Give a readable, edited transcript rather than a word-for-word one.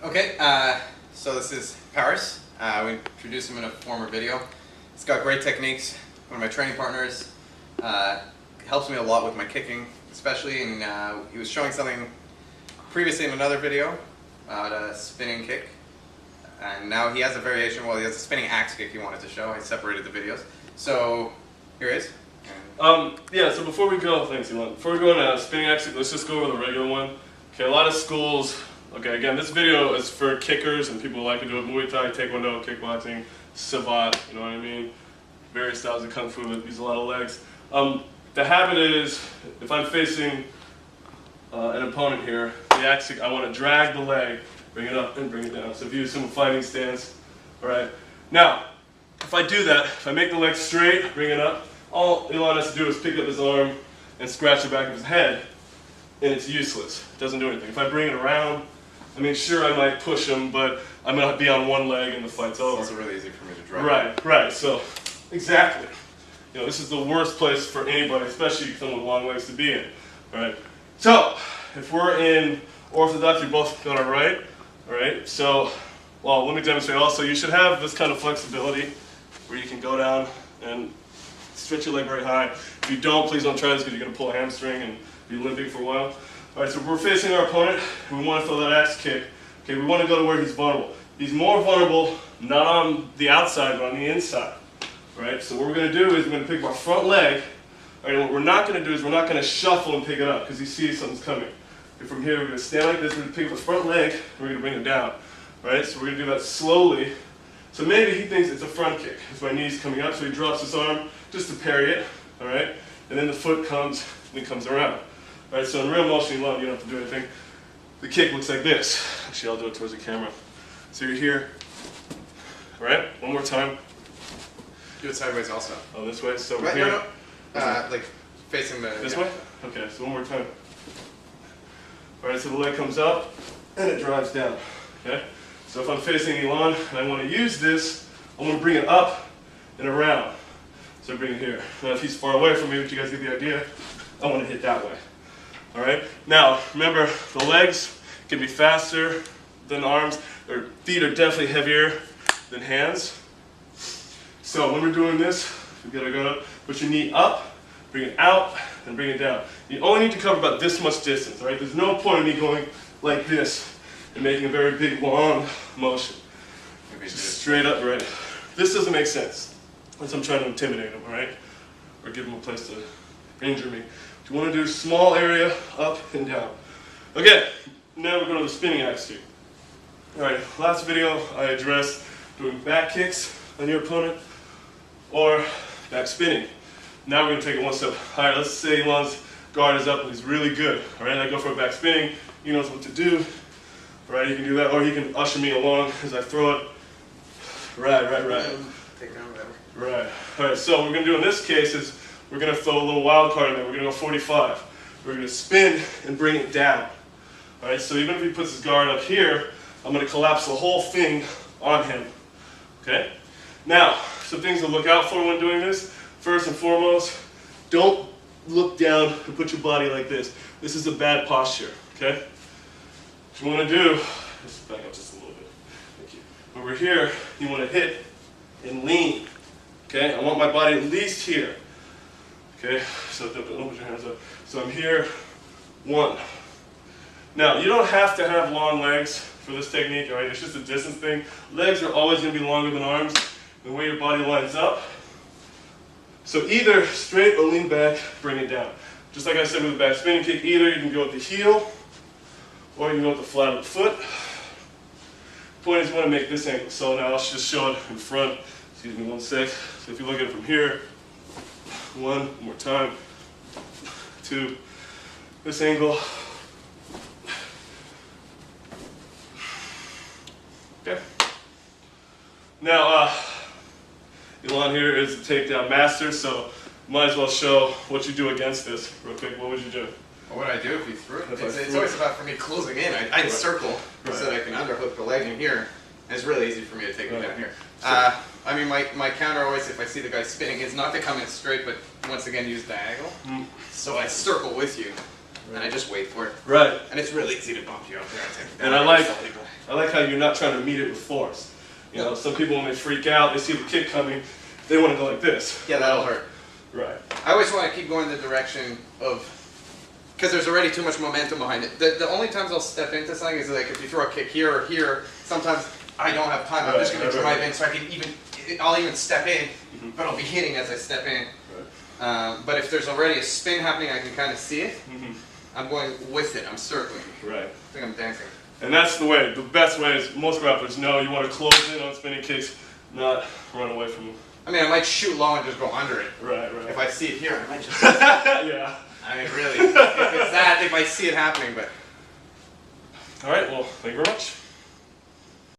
Okay, so this is Paris. We introduced him in a former video. He's got great techniques. One of my training partners. Helps me a lot with my kicking, especially, and he was showing something previously in another video about a spinning kick. And now he has a variation, well, he has a spinning axe kick he wanted to show. I separated the videos. So, here it is. Yeah, so before we go, thanks Elon. Before we go into spinning axe kick, let's just go over the regular one. Okay, a lot of schools, okay, again, this video is for kickers and people who like to do it. Muay Thai, Taekwondo, kickboxing, Savate, you know what I mean? Various styles of Kung Fu that use a lot of legs. The habit is, if I'm facing an opponent here, the axe kick, I want to drag the leg, bring it up and bring it down. So if you use some fighting stance, alright? Now, if I do that, if I make the leg straight, bring it up, all Elon has to do is pick up his arm and scratch the back of his head, and it's useless. It doesn't do anything. If I bring it around, I mean, sure, I might push him, but I'm going to be on one leg and the fight's over. It's also really easy for me to drag. Right, so, exactly. You know, this is the worst place for anybody, especially someone with long legs, to be in. Alright, so, if we're in orthodox, we both got our right. Alright, so, well, let me demonstrate also. You should have this kind of flexibility where you can go down and stretch your leg very high. If you don't, please don't try this because you're going to pull a hamstring and be limping for a while. Alright, so we're facing our opponent, and we want to throw that axe kick. Okay, we want to go to where he's vulnerable. He's more vulnerable, not on the outside, but on the inside. Alright, so what we're going to do is we're going to pick up our front leg. Alright, and what we're not going to do is we're not going to shuffle and pick it up, because you see something's coming. Okay, from here, we're going to stand like this, we're going to pick up the front leg, and we're going to bring it down. Alright, so we're going to do that slowly. So maybe he thinks it's a front kick, because my knee's coming up, so he drops his arm just to parry it. Alright, and then the foot comes, and he comes around. Alright, so in real motion, you don't have to do anything. The kick looks like this. Actually, I'll do it towards the camera. So you're here. Alright, one more time. Do it sideways also. Oh, this way? So we're Right, here. no. Like facing the... This way? Okay, so one more time. Alright, so the leg comes up, and it drives down. Okay? So if I'm facing Elon, and I want to use this, I want to bring it up and around. So I bring it here. Now if he's far away from me, but you guys get the idea, I want to hit that way. Alright? Now, remember, the legs can be faster than arms, or feet are definitely heavier than hands. So when we're doing this, you gotta go, put your knee up, bring it out, and bring it down. You only need to cover about this much distance, alright? There's no point in me going like this and making a very big, long motion. Just straight up, right? This doesn't make sense. Unless I'm trying to intimidate him, alright? Or give him a place to injure me. You want to do small area, up and down. Okay, now we're going to the spinning axe kick. Alright, last video I addressed doing back kicks on your opponent or back spinning. Now we're going to take it one step higher. Let's say Elon's guard is up and he's really good. Alright, I go for a back spinning. He knows what to do. Alright, he can do that, or he can usher me along as I throw it. Right. Take it down, whatever. Right. Alright, so what we're going to do in this case is we're going to throw a little wild card in there. We're going to go 45. We're going to spin and bring it down. Alright, so even if he puts his guard up here, I'm going to collapse the whole thing on him. Okay? Now, some things to look out for when doing this. First and foremost, don't look down and put your body like this. This is a bad posture. Okay? What you want to do, let's back up just a little bit. Thank you. When we're here, you want to hit and lean. Okay? I want my body at least here. Okay? So don't put your hands up. So I'm here. 1. Now, you don't have to have long legs for this technique, alright? It's just a distance thing. Legs are always going to be longer than arms, the way your body lines up. So either straight or lean back, bring it down. Just like I said with the back spinning kick, either you can go with the heel, or you can go with the flat of the foot. Point is you want to make this angle. So now I'll just show it in front. Excuse me one sec. So if you look at it from here, 1 more time, 2, this angle. Okay. Now, Elon here is the takedown master, so might as well show what you do against this real quick. What would you do? What would I do if you threw it? It's always about, for me, closing in. I'd circle so that I can underhook the leg in here. And it's really easy for me to take it down here. I mean, my counter always, if I see the guy spinning, is not to come in straight, but once again use diagonal. So I circle with you. and I just wait for it. Right. And it's really easy to bump you up there. And I like how you're not trying to meet it with force. You know, some people when they freak out, they see the kick coming, they want to go like this. Yeah, that'll hurt. Right. I always want to keep going the direction of, because there's already too much momentum behind it. The only times I'll step into something is like if you throw a kick here or here, sometimes I don't have time. I'm just going to drive in so I can I'll even step in, but I'll be hitting as I step in. Right. But if there's already a spin happening, I can kind of see it. I'm going with it. I'm circling. Right. I think I'm dancing. And that's the way. The best way is most grapplers know you want to close in on spinning kicks, not run away from them. I mean, I might shoot low and just go under it. Right. If I see it here, I might just. Yeah. I mean, really, if it's that, if I see it happening, but. All right. Well, thank you very much.